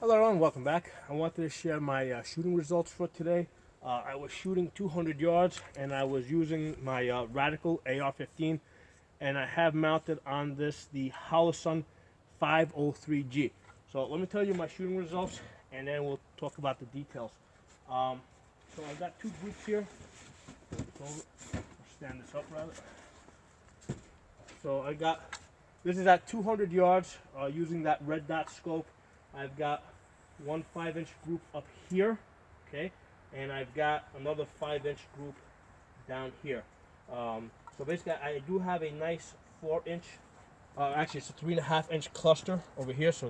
Hello everyone, welcome back. I wanted to share my shooting results for today. I was shooting 200 yards and I was using my Radical AR-15, and I have mounted on this the Holosun 503G. So let me tell you my shooting results and then we'll talk about the details. So I've got two groups here. Stand this up rather. So this is at 200 yards using that red dot scope. I've got one 5-inch group up here, okay, and I've got another 5-inch group down here. So basically, I do have a nice 4-inch, actually it's a 3.5-inch cluster over here. So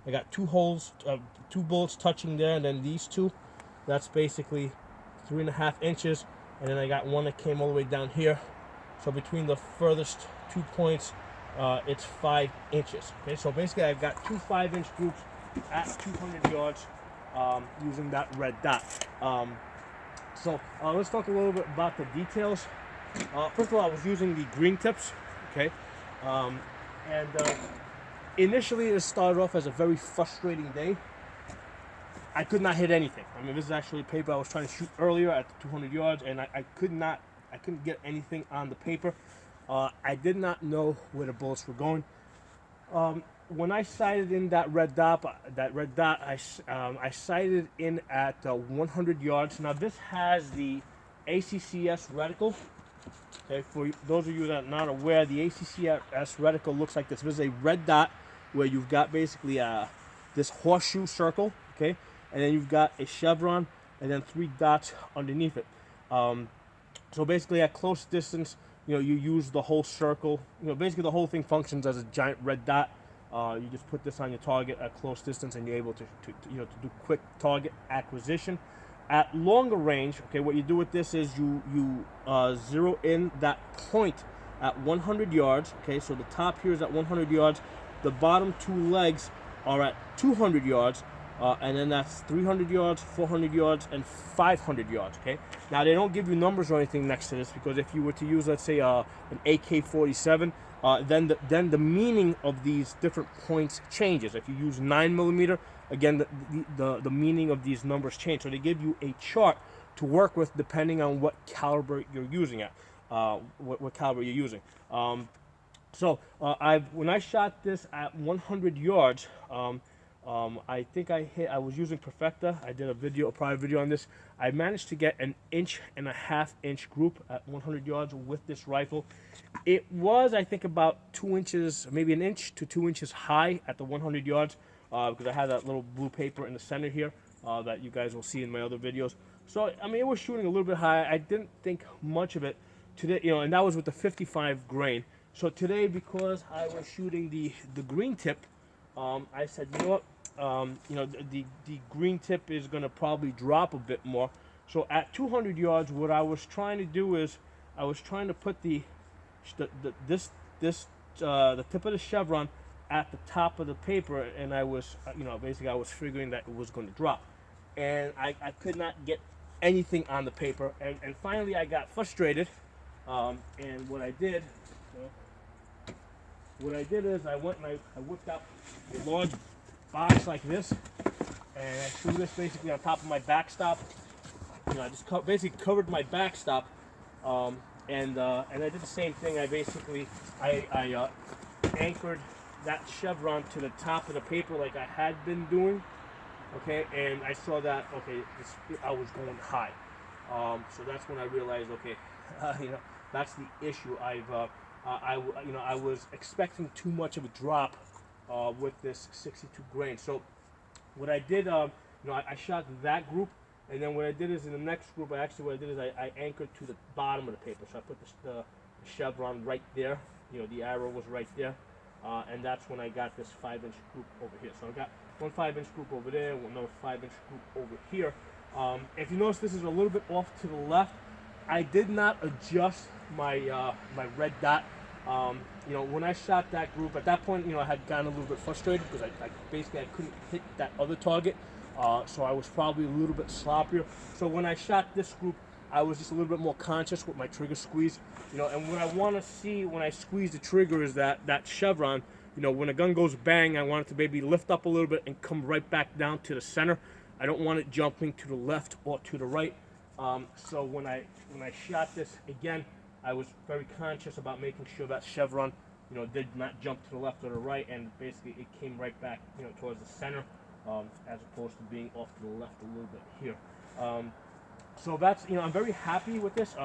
I got two holes, two bullets touching there, and then these two. That's basically 3.5 inches, and then I got one that came all the way down here. So between the furthest 2 points, it's 5 inches. Okay, so basically I've got two 5-inch groups at 200 yards using that red dot. So let's talk a little bit about the details. First of all, I was using the green tips, okay, and initially it started off as a very frustrating day. I could not hit anything. I mean, this is actually paper I was trying to shoot earlier at the 200 yards, and I couldn't get anything on the paper. I did not know where the bullets were going. When I sighted in that red dot, I sighted in at 100 yards. Now this has the ACSS reticle. Okay, for those of you that are not aware, the ACSS reticle looks like this. This is a red dot where you've got basically this horseshoe circle, okay, and then you've got a chevron and then 3 dots underneath it. So basically at close distance, you use the whole circle. Basically the whole thing functions as a giant red dot. You just put this on your target at close distance, and you're able to do quick target acquisition. At longer range, okay, what you do with this is you zero in that point at 100 yards. Okay, so the top here is at 100 yards. The bottom two legs are at 200 yards, and then that's 300 yards, 400 yards, and 500 yards. Okay. Now they don't give you numbers or anything next to this, because if you were to use, let's say, an AK-47. Then the meaning of these different points changes. If you use 9mm, again the meaning of these numbers change. So they give you a chart to work with depending on what caliber you're using at, what caliber you're using. When I shot this at 100 yards, I think I was using Perfecta. I did a prior video on this. I managed to get an 1.5 inch group at 100 yards with this rifle. It was, I think, about 2 inches, maybe 1 inch to 2 inches high at the 100 yards, because I had that little blue paper in the center here that you guys will see in my other videos. So, I mean, it was shooting a little bit high. I didn't think much of it today, and that was with the 55 grain. So today, because I was shooting the green tip, I said, you know what, the green tip is going to probably drop a bit more. So at 200 yards, what I was trying to do is I was trying to put the tip of the chevron at the top of the paper, and I was, basically I was figuring that it was going to drop, and I could not get anything on the paper, and finally I got frustrated, and what I did is I went and I whipped out a large box like this, and I threw this basically on top of my backstop. I just basically covered my backstop, and I did the same thing. I anchored that chevron to the top of the paper like I had been doing, okay, and I saw that, okay, I was going high, so that's when I realized, okay, that's the issue. I was expecting too much of a drop with this 62 grain. So what I did, I shot that group, and then what I did is in the next group, I anchored to the bottom of the paper. So I put the chevron right there. The arrow was right there, and that's when I got this 5-inch group over here. So I got one 5-inch group over there, another 5-inch group over here. If you notice, this is a little bit off to the left. I did not adjust my my red dot. When I shot that group, at that point, I had gotten a little bit frustrated because I couldn't hit that other target. So I was probably a little bit sloppier. So when I shot this group, I was just a little bit more conscious with my trigger squeeze. And what I want to see when I squeeze the trigger is that chevron you know, when a gun goes bang, I want it to maybe lift up a little bit and come right back down to the center. I don't want it jumping to the left or to the right. So when I shot this again, I was very conscious about making sure that chevron, you know, did not jump to the left or the right, and basically it came right back, you know, towards the center, as opposed to being off to the left a little bit here. So that's, you know, I'm very happy with this.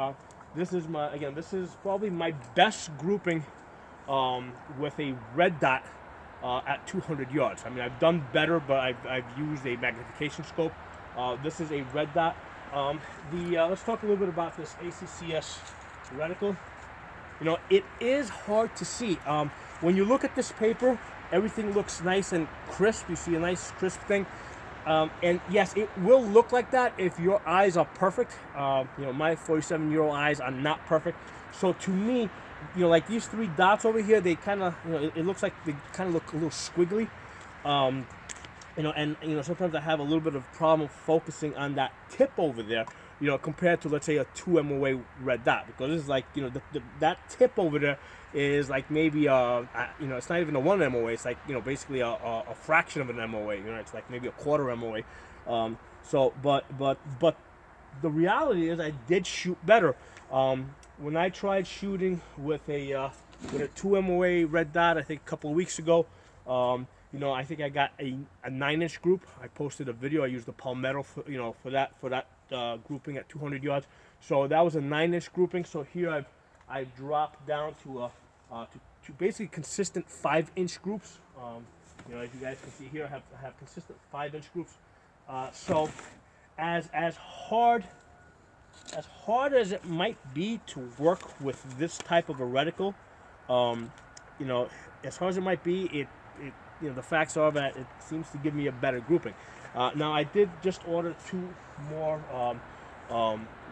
This is this is probably my best grouping with a red dot at 200 yards. I mean, I've done better, but I've used a magnification scope. This is a red dot. Let's talk a little bit about this ACSS reticle. You know, it is hard to see. When you look at this paper, everything looks nice and crisp. You see a nice crisp thing. And yes, it will look like that if your eyes are perfect. You know, my 47-year-old eyes are not perfect. So to me, you know, like these three dots over here, they kind of, you know, it looks like they kind of look a little squiggly. You know, and, you know, sometimes I have a little bit of problem focusing on that tip over there, you know, compared to, let's say, a 2 MOA red dot, because this is like, you know, that tip over there is like maybe, you know, it's not even a 1 MOA, it's like, you know, basically a fraction of an MOA, you know, it's like maybe a quarter MOA. So, but the reality is I did shoot better. When I tried shooting with a 2 MOA red dot, I think a couple of weeks ago, you know, I think I got a 9-inch group. I posted a video. I used the Palmetto for, you know, for that grouping at 200 yards. So that was a 9-inch grouping. So here I've dropped down to basically consistent 5-inch groups. You know, as you guys can see here, I have consistent 5-inch groups. So as hard as it might be to work with this type of a reticle, you know, as hard as it might be, you know, the facts are that it seems to give me a better grouping. Now, I did just order 2 more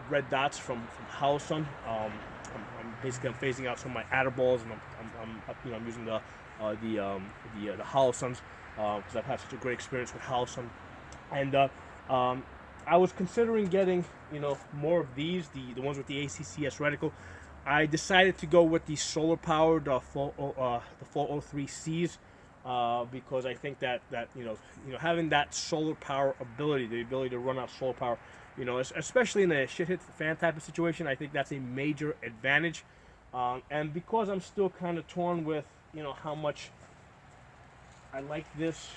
red dots from Holosun. I'm phasing out some of my Adderballs, and I'm using the Holosuns because I've had such a great experience with Holosun. And I was considering getting, you know, more of these, the ones with the ACSS reticle. I decided to go with the solar powered the 403Cs. Because I think that you know having that solar power ability, the ability to run out solar power, you know, especially in a shit hit the fan type of situation, I think that's a major advantage. And because I'm still kind of torn with, you know, how much I like this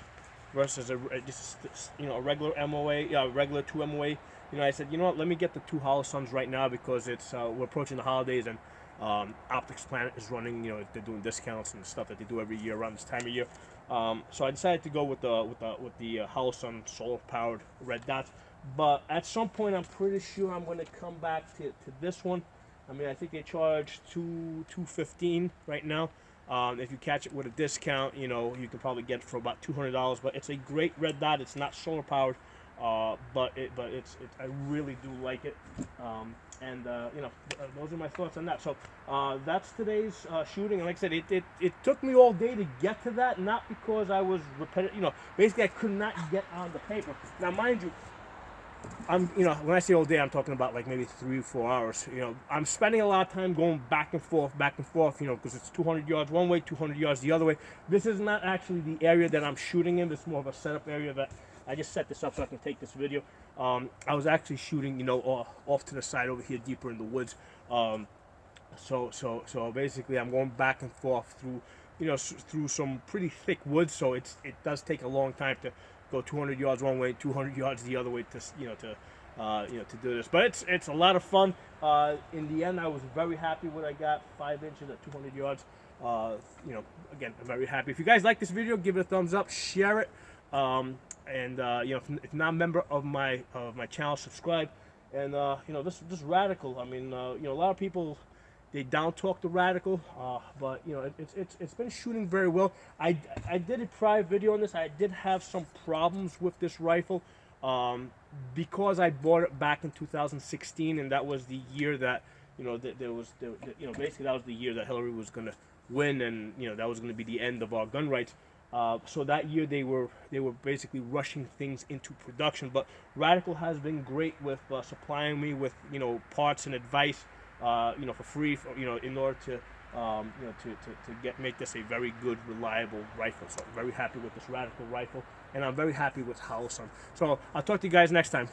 versus just, you know, a regular MOA, regular 2 MOA, you know, I said, you know what, let me get the 2 Holosuns right now because it's we're approaching the holidays, and Optics Planet is running, you know, they're doing discounts and stuff that they do every year around this time of year. So I decided to go with the Holosun solar powered red dots. But at some point, I'm pretty sure I'm going to come back to this one. I mean, I think they charge $215 right now. If you catch it with a discount, you know, you can probably get it for about $200. But it's a great red dot. It's not solar powered, but I really do like it. You know, those are my thoughts on that. So that's today's shooting. And like I said, it took me all day to get to that, not because I was repetitive. You know, basically I could not get on the paper. Now, mind you, you know, when I say all day, I'm talking about like maybe 3 or 4 hours. You know, I'm spending a lot of time going back and forth, you know, because it's 200 yards one way, 200 yards the other way. This is not actually the area that I'm shooting in. This is more of a setup area that I just set this up so I can take this video. I was actually shooting, you know, off to the side over here, deeper in the woods. So basically, I'm going back and forth through, you know, through some pretty thick woods. So it does take a long time to go 200 yards one way, 200 yards the other way to, you know, to do this. But it's a lot of fun. In the end, I was very happy when I got 5 inches at 200 yards. You know, again, I'm very happy. If you guys like this video, give it a thumbs up, share it. You know, if you're not a member of my channel, subscribe. And you know, this reticle, I mean, you know, a lot of people, they down talk the reticle, but you know, it's been shooting very well. I did a prior video on this. I did have some problems with this rifle because I bought it back in 2016, and that was the year that, you know, you know, basically that was the year that Hillary was gonna win, and you know, that was gonna be the end of our gun rights. So that year they were basically rushing things into production. But Radical has been great with supplying me with, you know, parts and advice, you know, for free, you know, in order to, to make this a very good, reliable rifle. So I'm very happy with this Radical rifle, and I'm very happy with Holosun. So I'll talk to you guys next time.